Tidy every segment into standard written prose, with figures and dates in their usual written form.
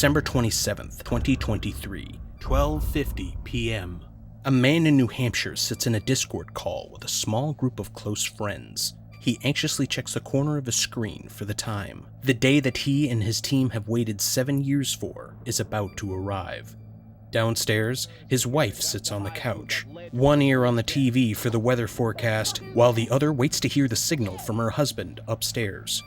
December 27th, 2023, 12:50 p.m. A man in New Hampshire sits in a Discord call with a small group of close friends. He anxiously checks the corner of his screen for the time. The day that he and his team have waited 7 years for is about to arrive. Downstairs, his wife sits on the couch, one ear on the TV for the weather forecast, while the other waits to hear the signal from her husband upstairs.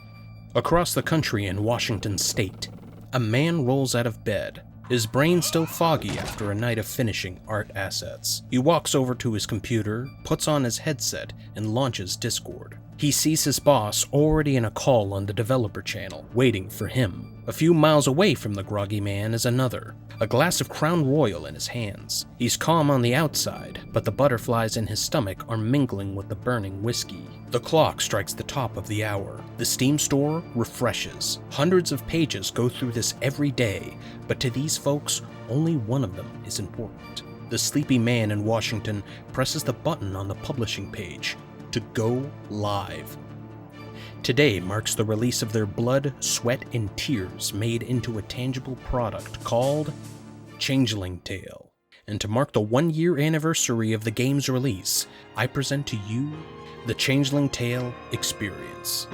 Across the country in Washington state, a man rolls out of bed, his brain still foggy after a night of finishing art assets. He walks over to his computer, puts on his headset, and launches Discord. He sees his boss already in a call on the developer channel, waiting for him. A few miles away from the groggy man is another, a glass of Crown Royal in his hands. He's calm on the outside, but the butterflies in his stomach are mingling with the burning whiskey. The clock strikes the top of the hour. The Steam store refreshes. Hundreds of pages go through this every day, but to these folks, only one of them is important. The sleepy man in Washington presses the button on the publishing page to go live. Today marks the release of their blood, sweat, and tears made into a tangible product called Changeling Tale. And to mark the 1-year anniversary of the game's release, I present to you the Changeling Tale Experience.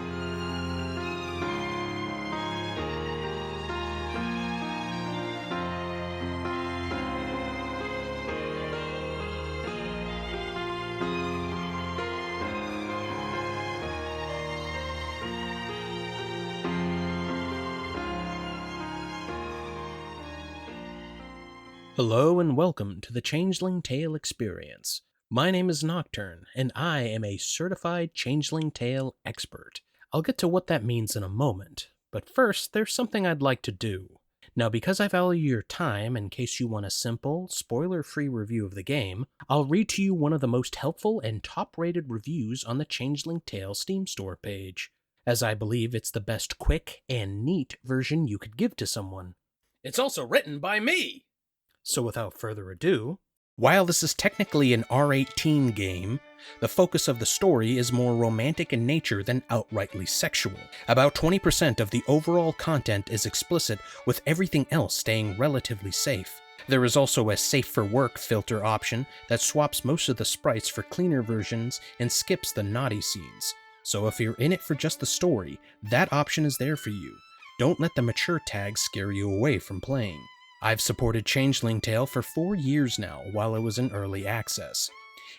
Hello and welcome to the Changeling Tale Experience. My name is Nocturne, and I am a certified Changeling Tale expert. I'll get to what that means in a moment, but first there's something I'd like to do. Now, because I value your time, in case you want a simple, spoiler-free review of the game, I'll read to you one of the most helpful and top-rated reviews on the Changeling Tale Steam Store page, as I believe it's the best quick and neat version you could give to someone. It's also written by me! So without further ado, while this is technically an R18 game, the focus of the story is more romantic in nature than outrightly sexual. About 20% of the overall content is explicit, with everything else staying relatively safe. There is also a safe for work filter option that swaps most of the sprites for cleaner versions and skips the naughty scenes. So if you're in it for just the story, that option is there for you. Don't let the mature tag scare you away from playing. I've supported Changeling Tale for 4 years now while it was in early access.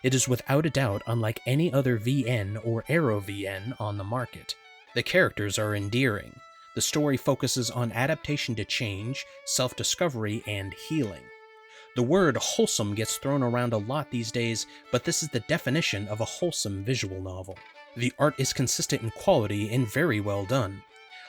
It is without a doubt unlike any other VN or Arrow VN on the market. The characters are endearing. The story focuses on adaptation to change, self-discovery, and healing. The word wholesome gets thrown around a lot these days, but this is the definition of a wholesome visual novel. The art is consistent in quality and very well done.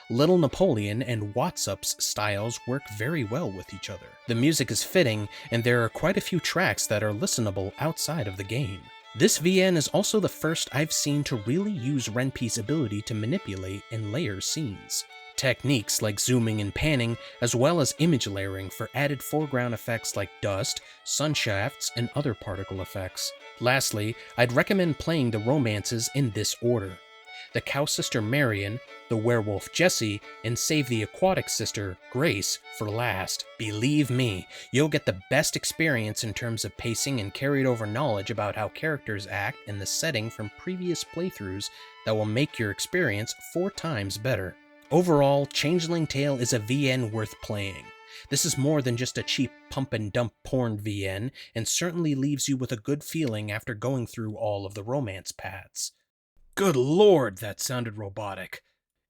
Little Napoleon and Watsup's styles work very well with each other. The music is fitting, and there are quite a few tracks that are listenable outside of the game. This VN is also the first I've seen to really use ren'py's ability to manipulate and layer scenes. Techniques like zooming and panning, as well as image layering for added foreground effects like dust, sun shafts, and other particle effects. Lastly, I'd recommend playing the romances in this order: the cow sister Marion, the werewolf Jessie, and save the aquatic sister, Grace, for last. Believe me, you'll get the best experience in terms of pacing and carried over knowledge about how characters act in the setting from previous playthroughs that will make your experience 4 times better. Overall, Changeling Tale is a VN worth playing. This is more than just a cheap pump and dump porn VN, and certainly leaves you with a good feeling after going through all of the romance paths. Good lord, that sounded robotic.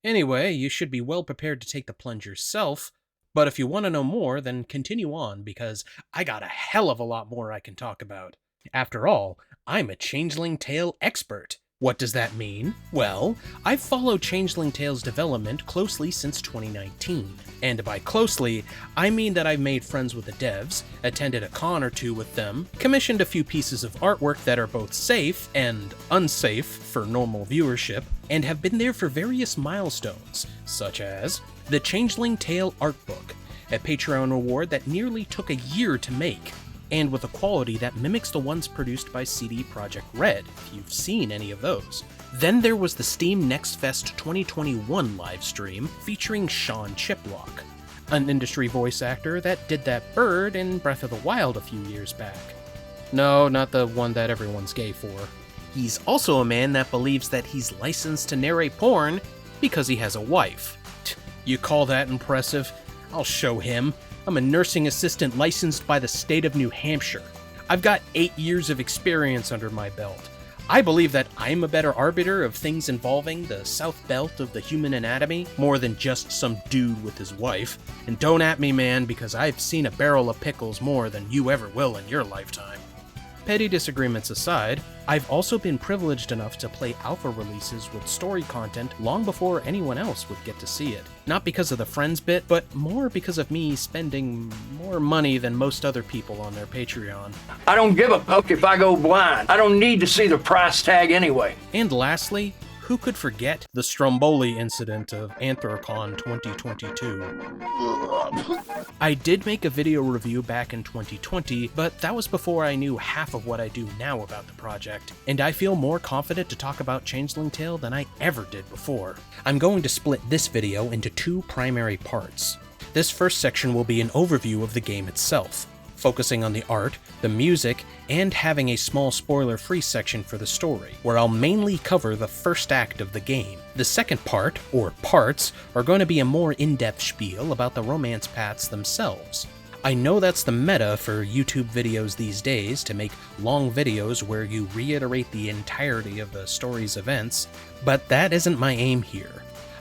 Anyway, you should be well prepared to take the plunge yourself, but if you want to know more, then continue on, because I got a hell of a lot more I can talk about. After all, I'm a Changeling Tale expert. What does that mean? Well, I've followed Changeling Tale's development closely since 2019. And by closely, I mean that I've made friends with the devs, attended a con or 2 with them, commissioned a few pieces of artwork that are both safe and unsafe for normal viewership, and have been there for various milestones, such as the Changeling Tale Art Book, a Patreon reward that nearly took a year to make, and with a quality that mimics the ones produced by CD Projekt Red, if you've seen any of those. Then there was the Steam Next Fest 2021 livestream featuring Sean Chiplock, an industry voice actor that did that bird in Breath of the Wild a few years back. No, not the one that everyone's gay for. He's also a man that believes that he's licensed to narrate porn because he has a wife. You call that impressive? I'll show him. I'm a nursing assistant licensed by the state of New Hampshire. I've got 8 years of experience under my belt. I believe that I'm a better arbiter of things involving the south belt of the human anatomy more than just some dude with his wife. And don't at me, man, because I've seen a barrel of pickles more than you ever will in your lifetime. Petty disagreements aside, I've also been privileged enough to play alpha releases with story content long before anyone else would get to see it. Not because of the friends bit, but more because of me spending more money than most other people on their Patreon. I don't give a fuck if I go blind. I don't need to see the price tag anyway. And lastly, who could forget the Stromboli incident of Anthrocon 2022? I did make a video review back in 2020, but that was before I knew half of what I do now about the project, and I feel more confident to talk about Changeling Tale than I ever did before. I'm going to split this video into 2 primary parts. This first section will be an overview of the game itself, focusing on the art, the music, and having a small spoiler-free section for the story, where I'll mainly cover the first act of the game. The second part, or parts, are going to be a more in-depth spiel about the romance paths themselves. I know that's the meta for YouTube videos these days, to make long videos where you reiterate the entirety of the story's events, but that isn't my aim here.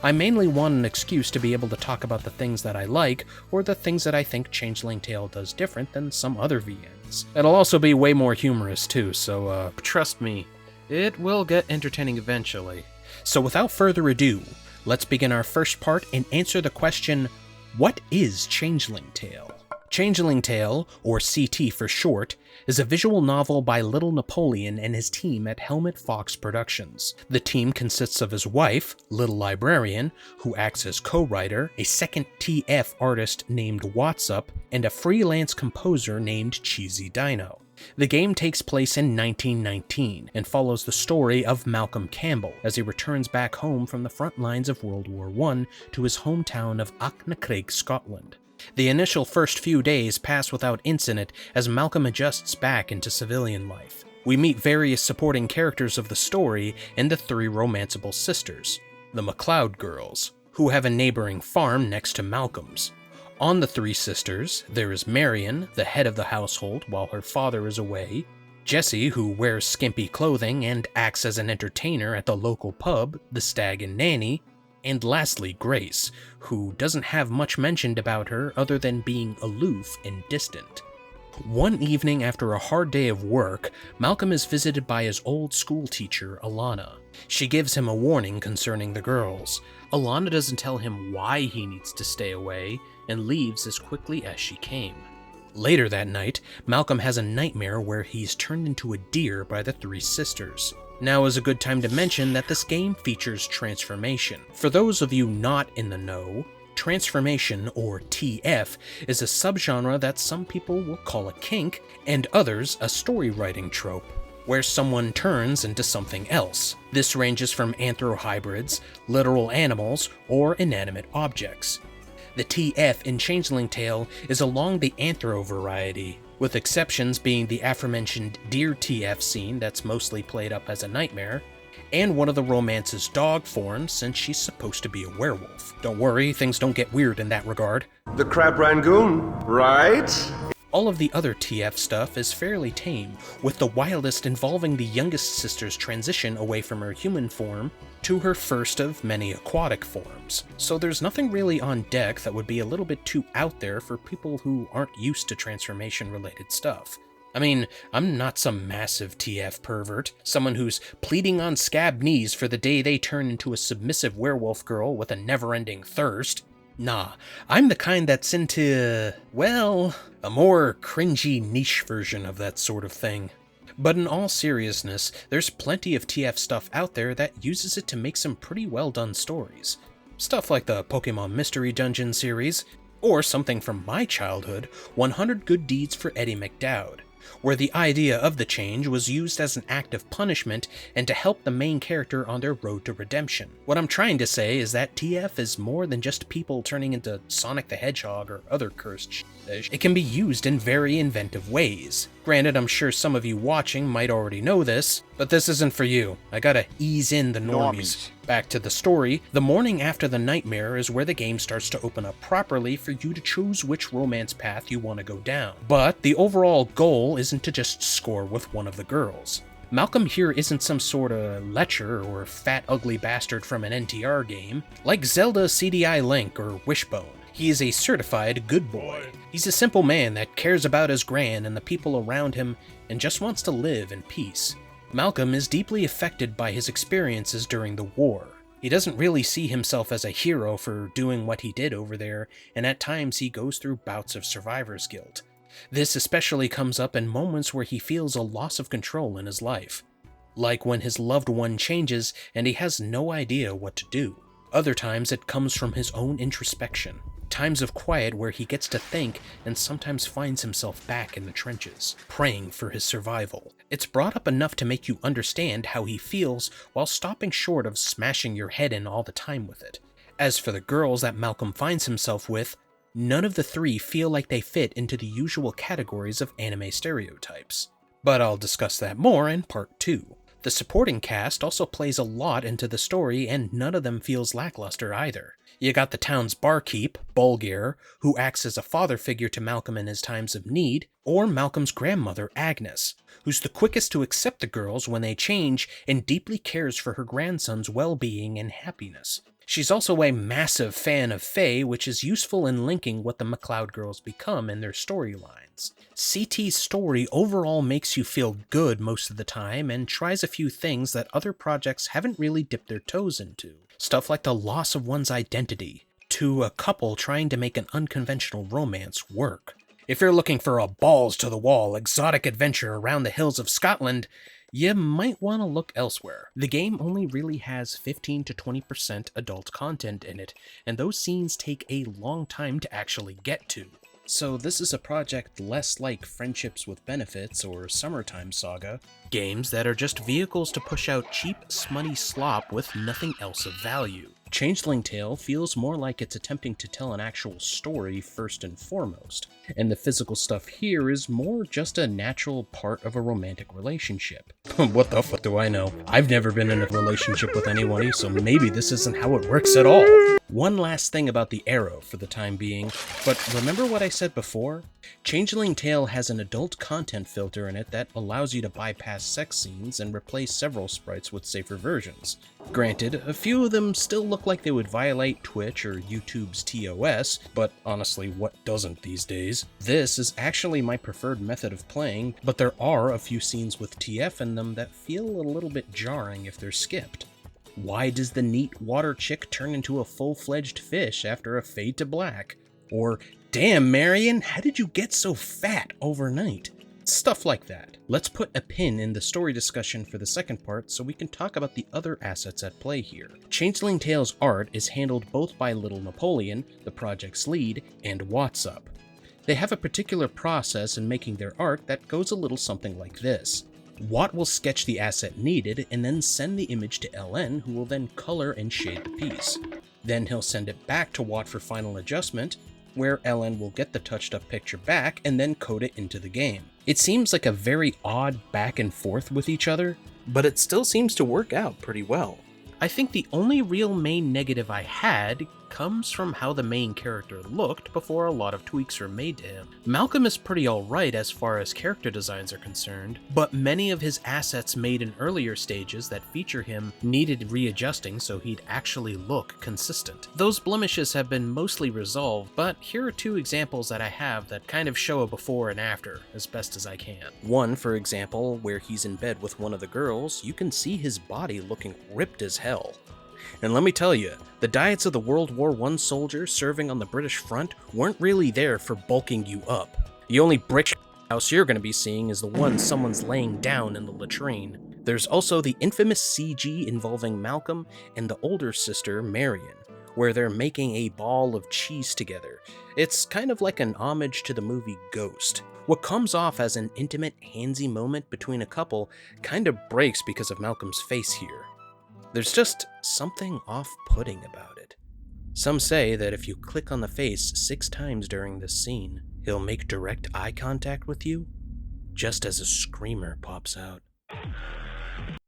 I mainly want an excuse to be able to talk about the things that I like, or the things that I think Changeling Tale does different than some other VNs. It'll also be way more humorous too, so trust me, it will get entertaining eventually. So without further ado, let's begin our first part and answer the question, what is Changeling Tale? Changeling Tale, or CT for short, is a visual novel by Little Napoleon and his team at Helmet Fox Productions. The team consists of his wife, Little Librarian, who acts as co-writer, a second TF artist named Watsup, and a freelance composer named Cheesy Dino. The game takes place in 1919 and follows the story of Malcolm Campbell as he returns back home from the front lines of World War I to his hometown of Achnacaig, Scotland. The initial first few days pass without incident as Malcolm adjusts back into civilian life. We meet various supporting characters of the story and the 3 romanceable sisters, the MacLeod girls, who have a neighboring farm next to Malcolm's. On the 3 sisters, there is Marion, the head of the household while her father is away, Jessie, who wears skimpy clothing and acts as an entertainer at the local pub, the Stag and Nanny, and lastly Grace, who doesn't have much mentioned about her other than being aloof and distant. One evening after a hard day of work, Malcolm is visited by his old school teacher, Alana. She gives him a warning concerning the girls. Alana doesn't tell him why he needs to stay away, and leaves as quickly as she came. Later that night, Malcolm has a nightmare where he's turned into a deer by the 3 sisters. Now is a good time to mention that this game features transformation. For those of you not in the know, transformation, or TF, is a subgenre that some people will call a kink, and others a story writing trope, where someone turns into something else. This ranges from anthro-hybrids, literal animals, or inanimate objects. The TF in Changeling Tale is along the anthro variety, with exceptions being the aforementioned deer TF scene that's mostly played up as a nightmare, and one of the romance's dog forms since she's supposed to be a werewolf. Don't worry, things don't get weird in that regard. The crab rangoon, right? All of the other TF stuff is fairly tame, with the wildest involving the youngest sister's transition away from her human form to her first of many aquatic forms. So there's nothing really on deck that would be a little bit too out there for people who aren't used to transformation-related stuff. I mean, I'm not some massive TF pervert, someone who's pleading on scab knees for the day they turn into a submissive werewolf girl with a never-ending thirst. Nah, I'm the kind that's into, well, a more cringy niche version of that sort of thing. But in all seriousness, there's plenty of TF stuff out there that uses it to make some pretty well done stories. Stuff like the Pokemon Mystery Dungeon series, or something from my childhood, 100 Good Deeds for Eddie McDowd. where the idea of the change was used as an act of punishment and to help the main character on their road to redemption. What I'm trying to say is that TF is more than just people turning into Sonic the Hedgehog or other cursed shit. It can be used in very inventive ways. Granted, I'm sure some of you watching might already know this, but this isn't for you. I gotta ease in the normies. Back to the story, the morning after the nightmare is where the game starts to open up properly for you to choose which romance path you want to go down. But the overall goal isn't to just score with one of the girls. Malcolm here isn't some sort of lecher or fat ugly bastard from an NTR game, like Zelda CDI Link or Wishbone. He is a certified good boy. He's a simple man that cares about his gran and the people around him and just wants to live in peace. Malcolm is deeply affected by his experiences during the war. He doesn't really see himself as a hero for doing what he did over there, and at times he goes through bouts of survivor's guilt. This especially comes up in moments where he feels a loss of control in his life, like when his loved one changes and he has no idea what to do. Other times it comes from his own introspection, times of quiet where he gets to think and sometimes finds himself back in the trenches, praying for his survival. It's brought up enough to make you understand how he feels while stopping short of smashing your head in all the time with it. As for the girls that Malcolm finds himself with, none of the three feel like they fit into the usual categories of anime stereotypes. But I'll discuss that more in part 2. The supporting cast also plays a lot into the story, and none of them feels lackluster either. You got the town's barkeep, Bulgir, who acts as a father figure to Malcolm in his times of need, or Malcolm's grandmother, Agnes, who's the quickest to accept the girls when they change and deeply cares for her grandson's well-being and happiness. She's also a massive fan of Faye, which is useful in linking what the McCloud girls become in their storylines. CT's story overall makes you feel good most of the time and tries a few things that other projects haven't really dipped their toes into. Stuff like the loss of one's identity, to a couple trying to make an unconventional romance work. If you're looking for a balls-to-the-wall exotic adventure around the hills of Scotland, you might want to look elsewhere. The game only really has 15 to 20% adult content in it, and those scenes take a long time to actually get to. So this is a project less like Friendships with Benefits or Summertime Saga, games that are just vehicles to push out cheap, smutty slop with nothing else of value. Changeling Tale feels more like it's attempting to tell an actual story first and foremost, and the physical stuff here is more just a natural part of a romantic relationship. What the fuck do I know? I've never been in a relationship with anyone, so maybe this isn't how it works at all. One last thing about the arrow for the time being, but remember what I said before? Changeling Tale has an adult content filter in it that allows you to bypass sex scenes and replace several sprites with safer versions. Granted, a few of them still look like they would violate Twitch or YouTube's TOS, but honestly, what doesn't these days? This is actually my preferred method of playing, but there are a few scenes with TF in them that feel a little bit jarring if they're skipped. Why does the neat water chick turn into a full-fledged fish after a fade to black? Or, damn Marion, how did you get so fat overnight? Stuff like that. Let's put a pin in the story discussion for the second part so we can talk about the other assets at play here. Changeling Tale's art is handled both by Little Napoleon, the project's lead, and Watsup. They have a particular process in making their art that goes a little something like this. Watt will sketch the asset needed and then send the image to LN, who will then color and shade the piece. Then he'll send it back to Watt for final adjustment, where LN will get the touched up picture back and then code it into the game. It seems like a very odd back and forth with each other, but it still seems to work out pretty well. I think the only real main negative I had comes from how the main character looked before a lot of tweaks were made to him. Malcolm is pretty alright as far as character designs are concerned, but many of his assets made in earlier stages that feature him needed readjusting so he'd actually look consistent. Those blemishes have been mostly resolved, but here are two examples that I have that kind of show a before and after as best as I can. One, for example, where he's in bed with one of the girls, you can see his body looking ripped as hell. And let me tell you, the diets of the World War I soldiers serving on the British front weren't really there for bulking you up. The only brick house you're going to be seeing is the one someone's laying down in the latrine. There's also the infamous CG involving Malcolm and the older sister, Marion, where they're making a ball of cheese together. It's kind of like an homage to the movie Ghost. What comes off as an intimate, handsy moment between a couple kind of breaks because of Malcolm's face here. There's just something off-putting about it. Some say that if you click on the face 6 times during this scene, he'll make direct eye contact with you, just as a screamer pops out.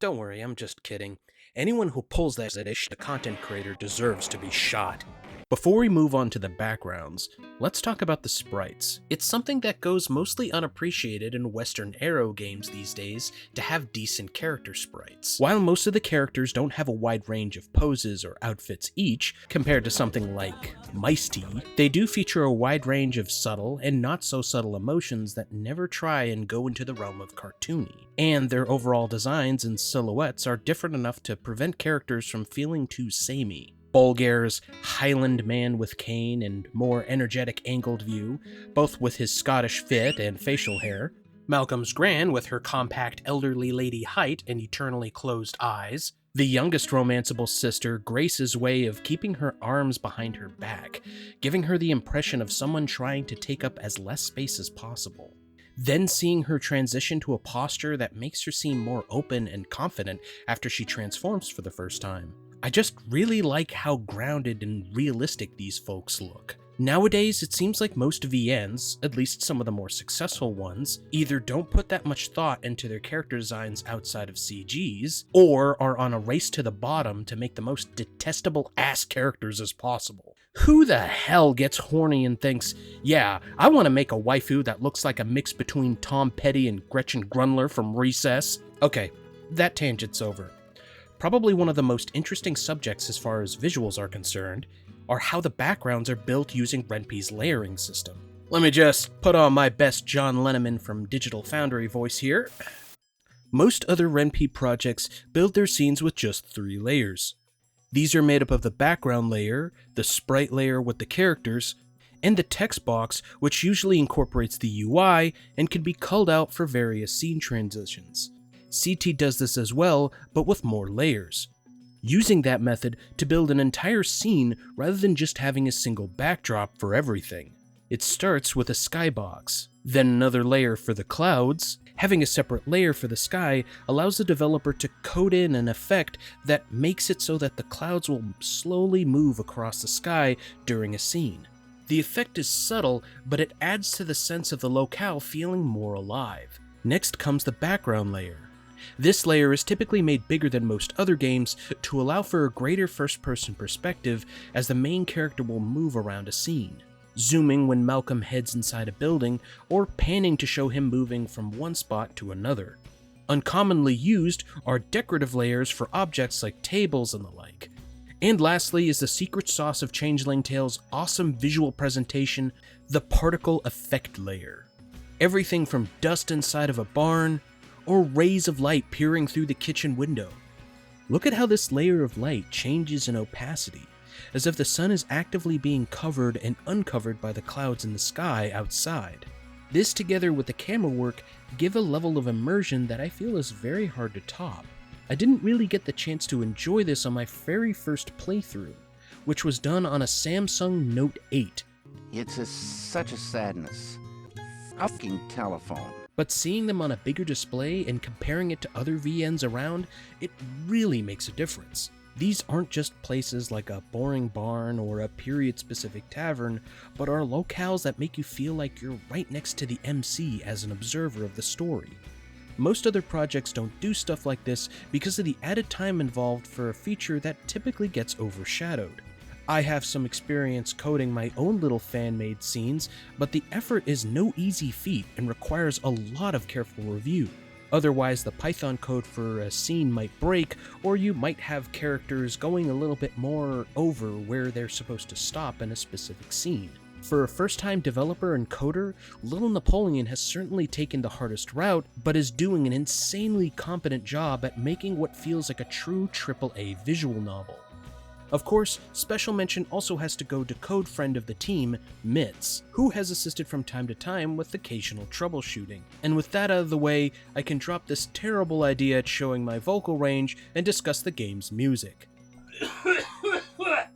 Don't worry, I'm just kidding. Anyone who pulls that ish, the content creator deserves to be shot. Before we move on to the backgrounds, let's talk about the sprites. It's something that goes mostly unappreciated in Western Arrow games these days to have decent character sprites. While most of the characters don't have a wide range of poses or outfits each, compared to something like Mighty, they do feature a wide range of subtle and not so subtle emotions that never try and go into the realm of cartoony. And their overall designs and silhouettes are different enough to prevent characters from feeling too samey. Bolgare's Highland man with cane and more energetic angled view, both with his Scottish fit and facial hair. Malcolm's Gran with her compact elderly lady height and eternally closed eyes. The youngest romanceable sister, Grace's way of keeping her arms behind her back, giving her the impression of someone trying to take up as less space as possible. Then seeing her transition to a posture that makes her seem more open and confident after she transforms for the first time. I just really like how grounded and realistic these folks look. Nowadays, it seems like most VNs, at least some of the more successful ones, either don't put that much thought into their character designs outside of CGs, or are on a race to the bottom to make the most detestable ass characters as possible. Who the hell gets horny and thinks, yeah, I want to make a waifu that looks like a mix between Tom Petty and Gretchen Grundler from Recess? Okay, that tangent's over. Probably one of the most interesting subjects as far as visuals are concerned are how the backgrounds are built using ren'py's layering system. Let me just put on my best John Lennon from Digital Foundry voice here. Most other ren'py projects build their scenes with just 3 layers. These are made up of the background layer, the sprite layer with the characters, and the text box, which usually incorporates the UI and can be culled out for various scene transitions. CT does this as well, but with more layers, using that method to build an entire scene rather than just having a single backdrop for everything. It starts with a skybox, then another layer for the clouds. Having a separate layer for the sky allows the developer to code in an effect that makes it so that the clouds will slowly move across the sky during a scene. The effect is subtle, but it adds to the sense of the locale feeling more alive. Next comes the background layer. This layer is typically made bigger than most other games to allow for a greater first-person perspective as the main character will move around a scene, zooming when Malcolm heads inside a building or panning to show him moving from one spot to another. Uncommonly used are decorative layers for objects like tables and the like. And lastly is the secret sauce of Changeling Tale's awesome visual presentation, the particle effect layer. Everything from dust inside of a barn, or rays of light peering through the kitchen window. Look at how this layer of light changes in opacity, as if the sun is actively being covered and uncovered by the clouds in the sky outside. This together with the camera work give a level of immersion that I feel is very hard to top. I didn't really get the chance to enjoy this on my very first playthrough, which was done on a Samsung Note 8. It's such a sadness. Fucking telephone. But seeing them on a bigger display and comparing it to other VNs around, it really makes a difference. These aren't just places like a boring barn or a period-specific tavern, but are locales that make you feel like you're right next to the MC as an observer of the story. Most other projects don't do stuff like this because of the added time involved for a feature that typically gets overshadowed. I have some experience coding my own little fan-made scenes, but the effort is no easy feat and requires a lot of careful review. Otherwise, the Python code for a scene might break, or you might have characters going a little bit more over where they're supposed to stop in a specific scene. For a first-time developer and coder, Little Napoleon has certainly taken the hardest route, but is doing an insanely competent job at making what feels like a true AAA visual novel. Of course, special mention also has to go to code friend of the team, Mitz, who has assisted from time to time with occasional troubleshooting. And with that out of the way, I can drop this terrible idea at showing my vocal range and discuss the game's music.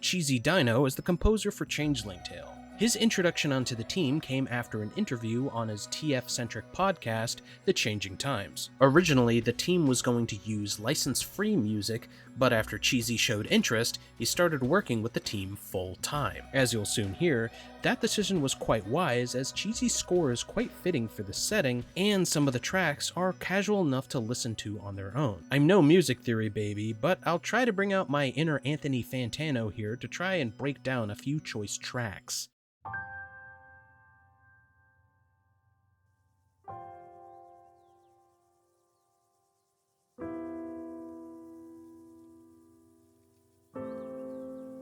Cheesy Dino is the composer for Changeling Tale. His introduction onto the team came after an interview on his TF-centric podcast, The Changing Times. Originally, the team was going to use license-free music, but after Cheesy showed interest, he started working with the team full-time. As you'll soon hear, that decision was quite wise, as Cheesy's score is quite fitting for the setting, and some of the tracks are casual enough to listen to on their own. I'm no music theory baby, but I'll try to bring out my inner Anthony Fantano here to try and break down a few choice tracks.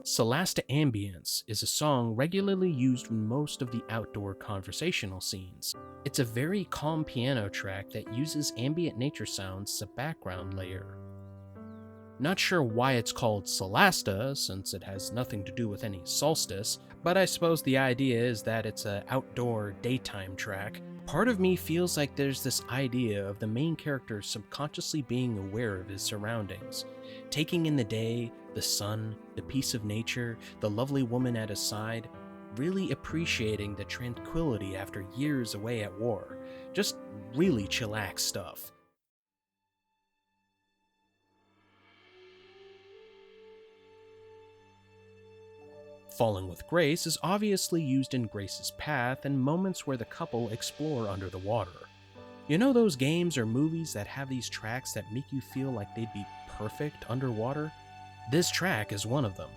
Solasta Ambience is a song regularly used in most of the outdoor conversational scenes. It's a very calm piano track that uses ambient nature sounds as a background layer. Not sure why it's called Solasta, since it has nothing to do with any solstice, but I suppose the idea is that it's an outdoor daytime track. Part of me feels like there's this idea of the main character subconsciously being aware of his surroundings, taking in the day, the sun, the peace of nature, the lovely woman at his side, really appreciating the tranquility after years away at war. Just really chillax stuff. Falling with Grace is obviously used in Grace's path and moments where the couple explore under the water. You know those games or movies that have these tracks that make you feel like they'd be perfect underwater? This track is one of them.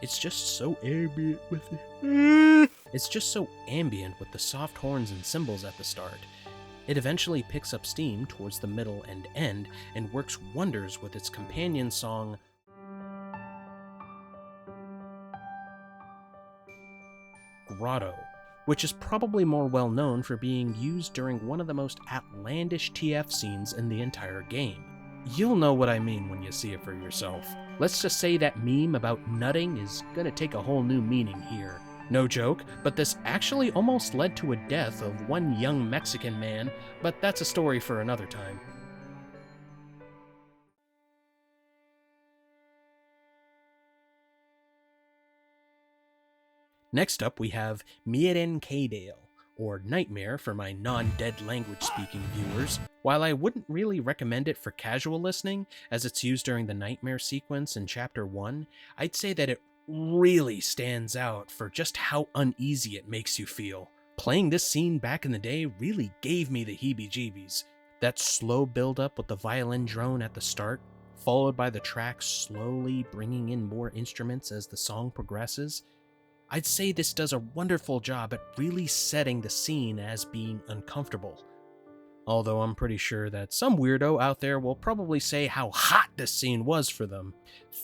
It's just so ambient with it. It's just so ambient with the soft horns and cymbals at the start. It eventually picks up steam towards the middle and end and works wonders with its companion song, Grotto, which is probably more well known for being used during one of the most outlandish TF scenes in the entire game. You'll know what I mean when you see it for yourself. Let's just say that meme about nutting is gonna take a whole new meaning here. No joke, but this actually almost led to a death of one young Mexican man, but that's a story for another time. Next up we have Miren Kaydale, or Nightmare for my non-dead language speaking viewers. While I wouldn't really recommend it for casual listening, as it's used during the Nightmare sequence in Chapter 1, I'd say that it really stands out for just how uneasy it makes you feel. Playing this scene back in the day really gave me the heebie-jeebies. That slow build-up with the violin drone at the start, followed by the track slowly bringing in more instruments as the song progresses. I'd say this does a wonderful job at really setting the scene as being uncomfortable. Although I'm pretty sure that some weirdo out there will probably say how hot this scene was for them.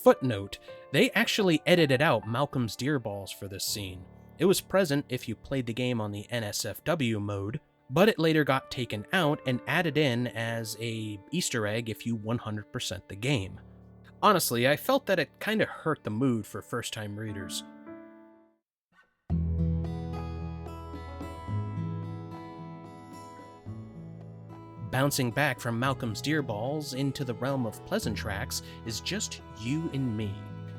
Footnote, they actually edited out Malcolm's deer balls for this scene. It was present if you played the game on the NSFW mode, but it later got taken out and added in as a Easter egg if you 100% the game. Honestly, I felt that it kinda hurt the mood for first-time readers. Bouncing back from Malcolm's deer balls into the realm of pleasant tracks is Just You and Me.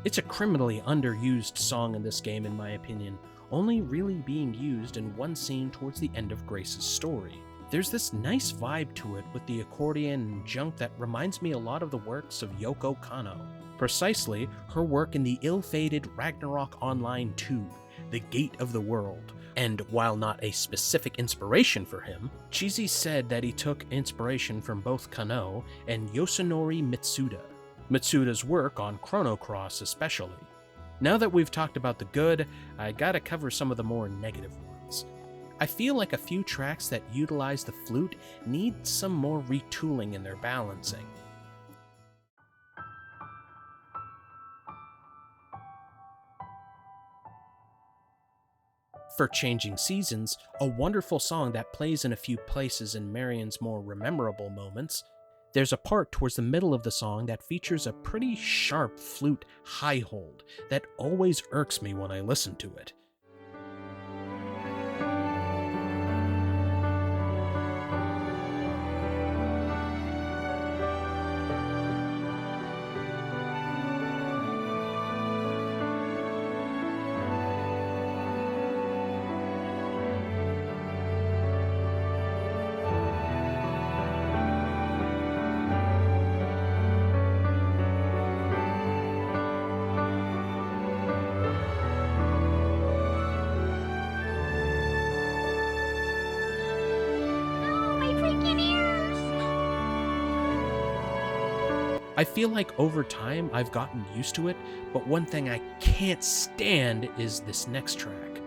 It's a criminally underused song in this game in my opinion, only really being used in one scene towards the end of Grace's story. There's this nice vibe to it with the accordion and junk that reminds me a lot of the works of Yoko Kanno. Precisely, her work in the ill-fated Ragnarok Online 2, The Gate of the World. And while not a specific inspiration for him, Cheesy said that he took inspiration from both Kanno and Yosunori Mitsuda. Mitsuda's work on Chrono Cross especially. Now that we've talked about the good, I gotta cover some of the more negative ones. I feel like a few tracks that utilize the flute need some more retooling in their balancing. For Changing Seasons, a wonderful song that plays in a few places in Marion's more memorable moments, there's a part towards the middle of the song that features a pretty sharp flute high hold that always irks me when I listen to it. I feel like over time I've gotten used to it, but one thing I can't stand is this next track.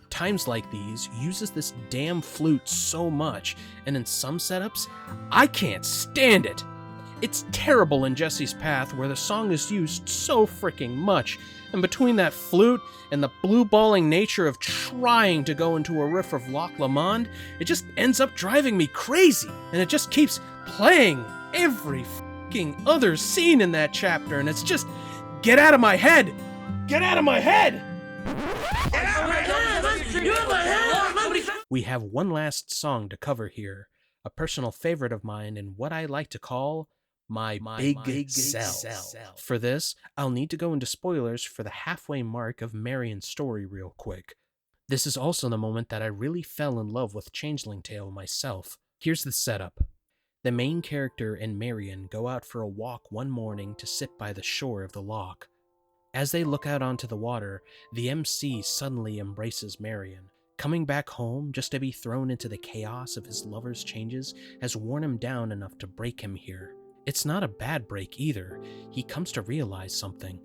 Times like these uses this damn flute so much, and in some setups, I can't stand it. It's terrible in Jesse's Path, where the song is used so freaking much, and between that flute and the blue-balling nature of trying to go into a riff of Loch Lomond, it just ends up driving me crazy, and it just keeps playing every fucking other scene in that chapter, and it's just, get out of my head! Get out of my head! We have one last song to cover here, a personal favorite of mine and what I like to call my big sell. For this, I'll need to go into spoilers for the halfway mark of Marion's story real quick. This is also the moment that I really fell in love with Changeling Tale myself. Here's the setup. The main character and Marion go out for a walk one morning to sit by the shore of the loch. As they look out onto the water, the MC suddenly embraces Marion. Coming back home just to be thrown into the chaos of his lover's changes has worn him down enough to break him here. It's not a bad break either. He comes to realize something.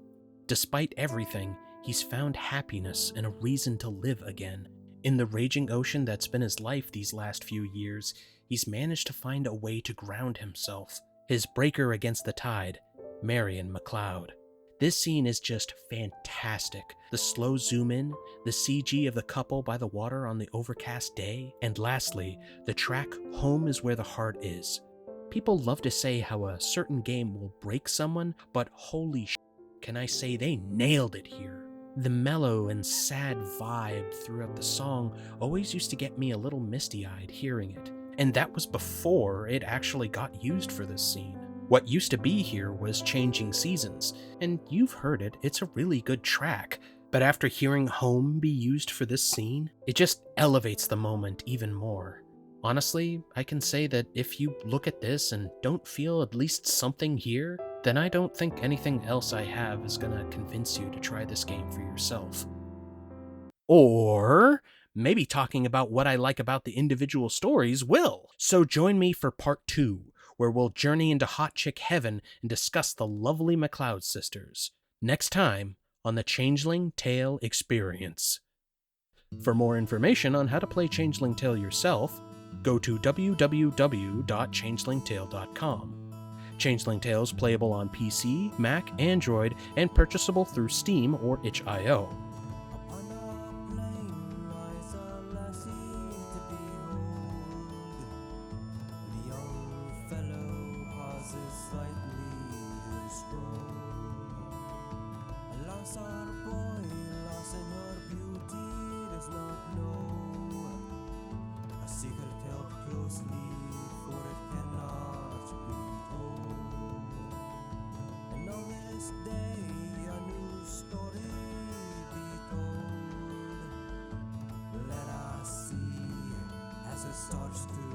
Despite everything, he's found happiness and a reason to live again. In the raging ocean that's been his life these last few years, he's managed to find a way to ground himself. His breaker against the tide, Marion McLeod. This scene is just fantastic. The slow zoom in, the CG of the couple by the water on the overcast day, and lastly, the track Home is Where the Heart Is. People love to say how a certain game will break someone, but holy shit, can I say they nailed it here. The mellow and sad vibe throughout the song always used to get me a little misty-eyed hearing it, and that was before it actually got used for this scene. What used to be here was Changing Seasons, and you've heard it, it's a really good track, but after hearing Home be used for this scene, it just elevates the moment even more. Honestly, I can say that if you look at this and don't feel at least something here, then I don't think anything else I have is gonna convince you to try this game for yourself. Or maybe talking about what I like about the individual stories will. So join me for part 2, where we'll journey into hot chick heaven and discuss the lovely McLeod sisters. Next time on the Changeling Tale Experience. For more information on how to play Changeling Tale yourself, go to www.changelingtale.com. Changeling Tale is playable on PC, Mac, Android, and purchasable through Steam or itch.io. Starts to